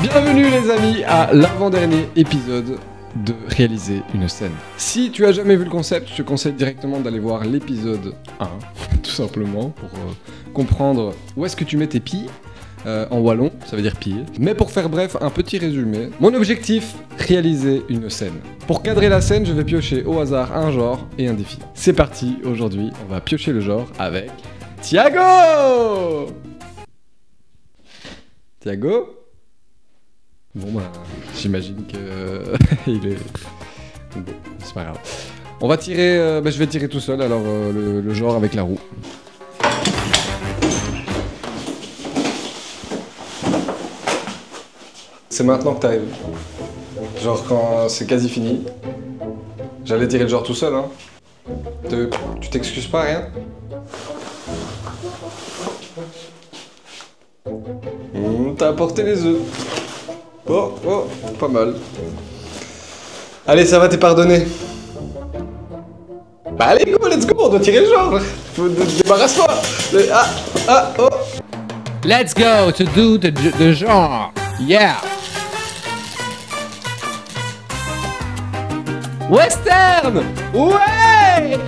Bienvenue les amis à l'avant-dernier épisode de réaliser une scène. Si tu as jamais vu le concept, je te conseille directement d'aller voir l'épisode 1, tout simplement, pour comprendre où est-ce que tu mets tes pieds. En wallon, ça veut dire pied. Mais pour faire bref, un petit résumé. Mon objectif, réaliser une scène. Pour cadrer la scène, je vais piocher au hasard un genre et un défi. C'est parti, aujourd'hui, on va piocher le genre avec Thiago. Thiago? Bon bah, j'imagine que il est... Bon, c'est pas grave. On va tirer, je vais tirer tout seul, alors le genre avec la roue. C'est maintenant que t'arrives. Genre quand c'est quasi fini. J'allais tirer le genre tout seul, hein. Tu t'excuses pas, rien? T'as apporté les œufs. Oh, pas mal. Allez, ça va, t'es pardonné. Bah allez, go, let's go, on doit tirer le genre. Débarrasse-toi. Oh. Let's go to do the genre. Yeah. Western! Ouais!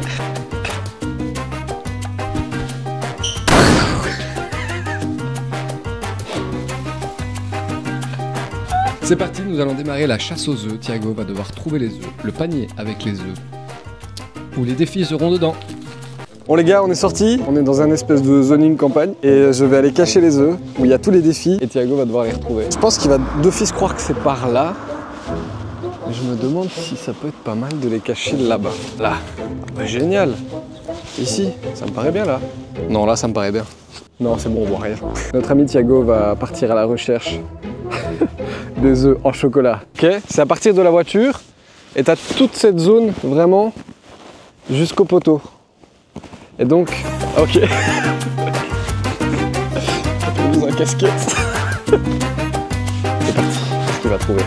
C'est parti, nous allons démarrer la chasse aux œufs. Thiago va devoir trouver les œufs, le panier avec les œufs, où les défis seront dedans. Bon les gars, on est sortis, on est dans un espèce de zoning campagne et je vais aller cacher les œufs où il y a tous les défis et Thiago va devoir les retrouver. Je pense qu'il va d'office croire que c'est par là. Mais je me demande si ça peut être pas mal de les cacher là-bas. Là. Bah, génial. Ici, ça me paraît bien là. Non, là ça me paraît bien. Non, c'est bon, on voit rien. Notre ami Thiago va partir à la recherche des œufs en chocolat. Ok, c'est à partir de la voiture et t'as toute cette zone vraiment jusqu'au poteau. Et donc, ok. On met un casquette. C'est parti, qu'est-ce qu'il va trouver?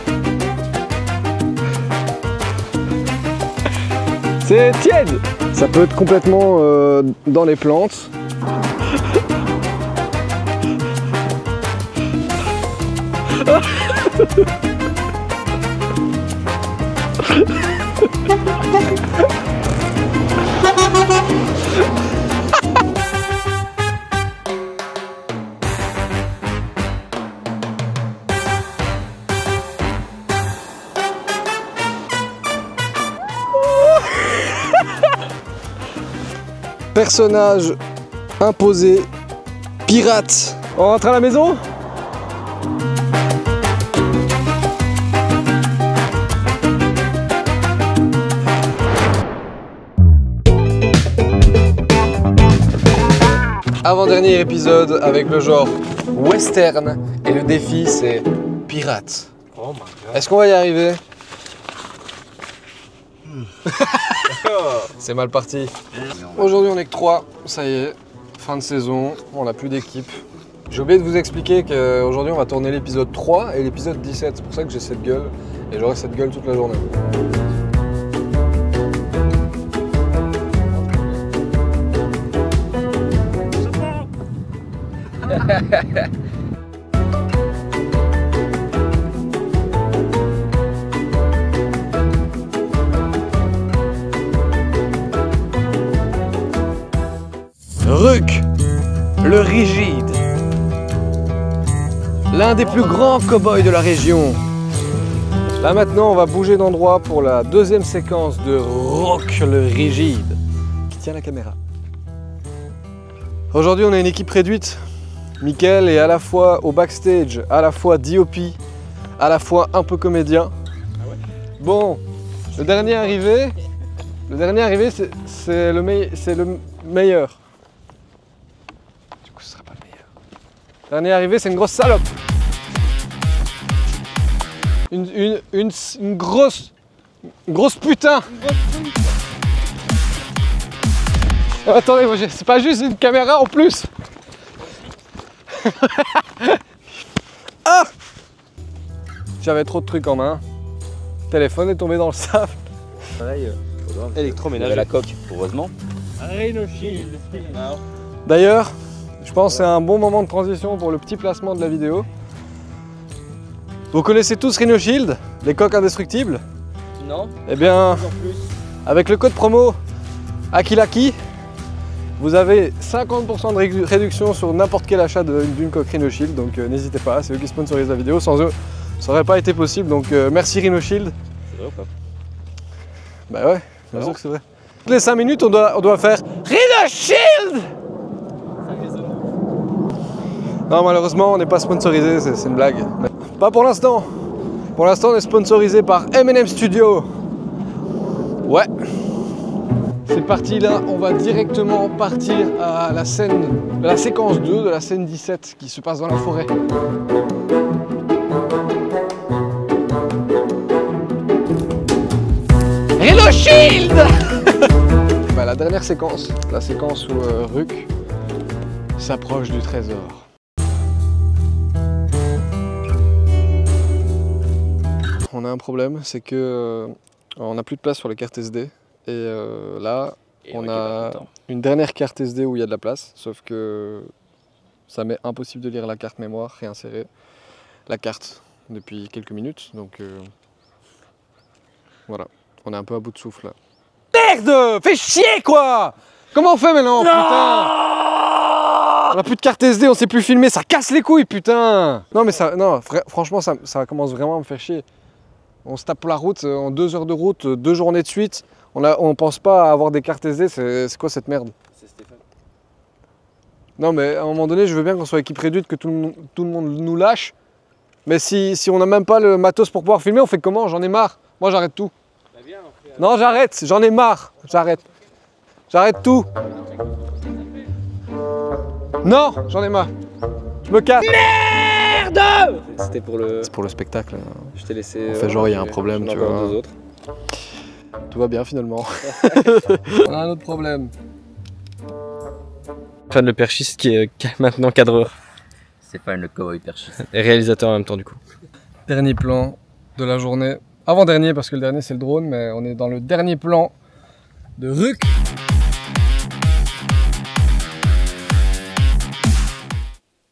C'est tiède. Ça peut être complètement dans les plantes. Personnage imposé, pirate. On rentre à la maison? Avant-dernier épisode avec le genre western et le défi c'est pirate. Oh my god. Est-ce qu'on va y arriver? C'est mal parti. Aujourd'hui on est que 3, ça y est, fin de saison, on n'a plus d'équipe. J'ai oublié de vous expliquer qu'aujourd'hui on va tourner l'épisode 3 et l'épisode 17, c'est pour ça que j'ai cette gueule et j'aurai cette gueule toute la journée. Ruc, le rigide, l'un des plus grands cow-boys de la région. Là maintenant on va bouger d'endroit pour la deuxième séquence de Ruc, le rigide, qui tient la caméra. Aujourd'hui on a une équipe réduite. Mickaël est à la fois au backstage, à la fois DOP, à la fois un peu comédien. Ah ouais. Bon, le dernier arrivé c'est le meilleur. Du coup ce sera pas le meilleur. Le dernier arrivé c'est une grosse salope. Une grosse putain. Oh, attendez, c'est pas juste une caméra en plus. Ah! J'avais trop de trucs en main. Le téléphone est tombé dans le sable. Pareil, électroménager. La coque, heureusement. D'ailleurs, je pense que c'est un bon moment de transition pour le petit placement de la vidéo. Vous connaissez tous Rhino Shield, les coques indestructibles? Non. Eh bien, avec le code promo Akilaki, vous avez 50% de réduction sur n'importe quel achat d'une coque Rhino Shield, donc n'hésitez pas, c'est eux qui sponsorisent la vidéo, sans eux ça aurait pas été possible, donc merci Rhino Shield. C'est vrai ou pas? Bah ouais, bien sûr que c'est vrai. Toutes les 5 minutes on doit faire Rhino Shield. Non, malheureusement on n'est pas sponsorisé, c'est une blague. Pas pour l'instant. Pour l'instant on est sponsorisé par M&M Studio. Ouais. C'est parti là, on va directement partir à la scène, la séquence 2 de la scène 17 qui se passe dans la forêt. Hello Shield. Bah, la dernière séquence, la séquence où Ruck s'approche du trésor. On a un problème, c'est que on n'a plus de place sur les cartes SD. Et là, on a une dernière carte SD où il y a de la place, sauf que ça m'est impossible de lire la carte mémoire, réinsérer la carte depuis quelques minutes, donc voilà, on est un peu à bout de souffle là. Merde! Fais chier quoi! Comment on fait maintenant, putain? On a plus de carte SD, on sait plus filmer, ça casse les couilles, putain! Non mais ça, non, franchement ça commence vraiment à me faire chier. On se tape la route, en 2 heures de route, 2 journées de suite. On pense pas à avoir des cartes SD, c'est quoi cette merde? C'est Stéphane. Non mais à un moment donné, je veux bien qu'on soit équipe réduite, que tout le monde nous lâche. Mais si on n'a même pas le matos pour pouvoir filmer, on fait comment? J'en ai marre. Moi j'arrête tout. Bah bien, après, non j'arrête, j'en ai marre. J'arrête. J'arrête tout. Non, j'en ai marre. Je me casse. Merde! C'était pour le... C'est pour le spectacle. Je t'ai laissé... On fait genre il y a un problème, tu vois. 2 autres. Tout va bien finalement. On a un autre problème. Stéphane le perchiste qui est maintenant cadreur. Stéphane le cowboy perchiste. Et réalisateur en même temps du coup. Dernier plan de la journée. Avant-dernier parce que le dernier c'est le drone, mais on est dans le dernier plan de Ruck.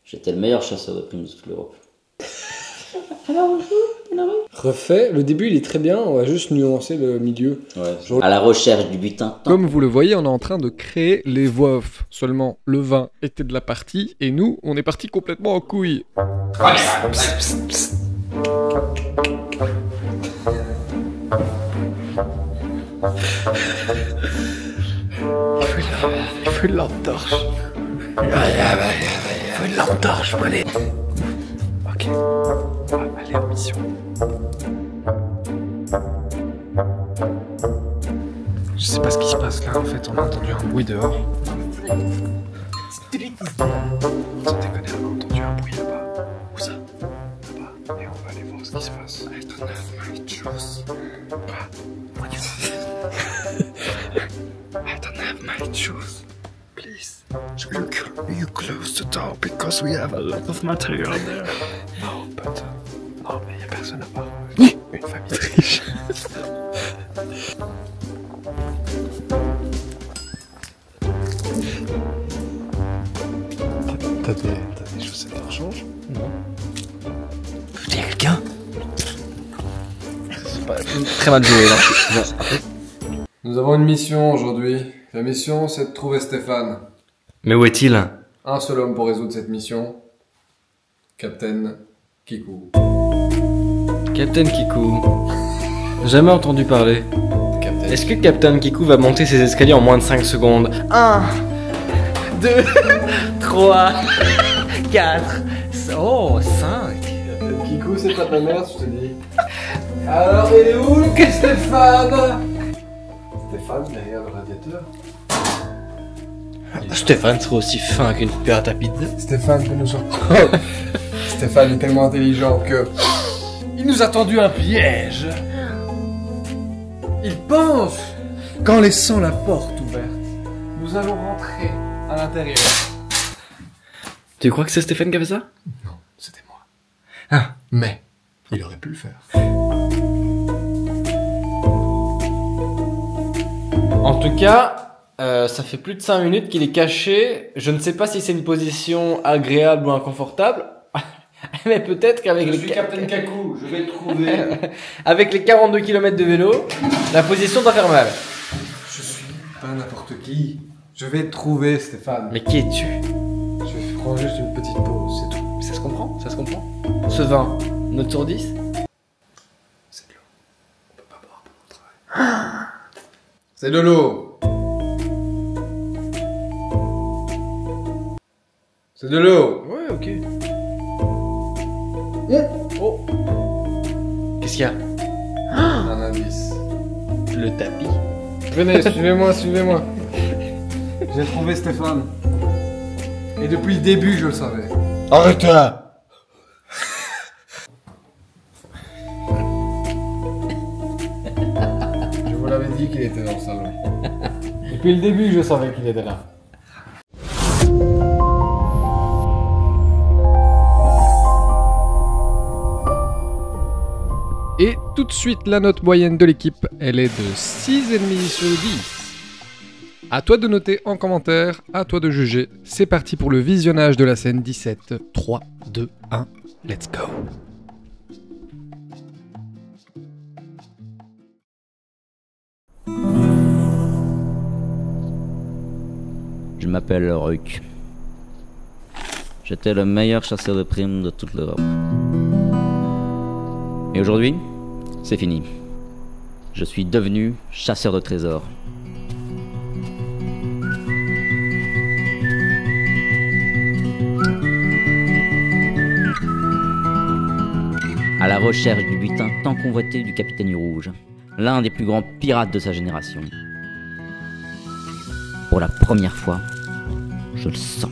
J'étais le meilleur chasseur de primes de toute l'Europe. Refait, le début il est très bien, on va juste nuancer le milieu. Ouais, à la recherche du butin. Comme vous le voyez, on est en train de créer les voix off. Seulement, le vin était de la partie et nous, on est parti complètement en couille. Il faut une lampe torche. Il faut une lampe torche, pour aller. Ok, on va aller en mission. Je sais pas ce qui se passe là, en fait, on a entendu un bruit dehors. Sans déconner, on a entendu un bruit là-bas. Où ça? Là-bas. Et on va aller voir ce qui se passe. I don't have my juice. What do you say? I don't have my juice. Please. You close the door because we have a lot of material there. No, but... non, mais y'a personne à part une famille riche. T'as des chaussettes de rechange? Non. Y'a quelqu'un? C'est pas très mal joué là. Nous avons une mission aujourd'hui. La mission, c'est de trouver Stéphane. Mais où est-il? Un seul homme pour résoudre cette mission. Captain Kikou. Captain Kikou. Jamais entendu parler. Est-ce que Captain Kikou va monter ses escaliers en moins de 5 secondes? 1, 2, 3, 4, oh, 5. Kikou, c'est pas ta mère, je te dis. Alors, il est où le Stéphane? Stéphane, derrière le radiateur. Stéphane serait aussi fin qu'une pirate à pizza. Stéphane peut nous surprendre. Stéphane est tellement intelligent que... il nous a tendu un piège. Il pense qu'en laissant la porte ouverte, nous allons rentrer à l'intérieur. Tu crois que c'est Stéphane qui a fait ça? Non, c'était moi. Ah. Mais, il aurait pu le faire. En tout cas... ça fait plus de 5 minutes qu'il est caché. Je ne sais pas si c'est une position agréable ou inconfortable. Mais peut-être qu'avec les... Captain Kaku, je vais te trouver. Avec les 42 km de vélo, la position doit faire mal. Je suis pas n'importe qui. Je vais te trouver, Stéphane. Mais qui es-tu? Je vais prendre juste une petite pause, c'est tout. Ça se comprend, ça se comprend. Ce vin, note sur 10? C'est de l'eau. On peut pas boire pendant le travail. C'est de l'eau. C'est de l'eau. Ouais, ok. Oh. Qu'est-ce qu'il y a? Un indice. Le tapis. Venez, suivez-moi, suivez-moi. J'ai trouvé Stéphane. Et depuis le début, je le savais. Arrête-toi! Je vous l'avais dit qu'il était dans le salon. Depuis le début, je savais qu'il était là. Et tout de suite, la note moyenne de l'équipe, elle est de 6,5 sur 10. À toi de noter en commentaire, à toi de juger. C'est parti pour le visionnage de la scène 17. 3, 2, 1, let's go. Je m'appelle Ruck. J'étais le meilleur chasseur de primes de toute l'Europe. Et aujourd'hui, c'est fini. Je suis devenu chasseur de trésors. À la recherche du butin tant convoité du Capitaine Rouge, l'un des plus grands pirates de sa génération. Pour la première fois, je le sens.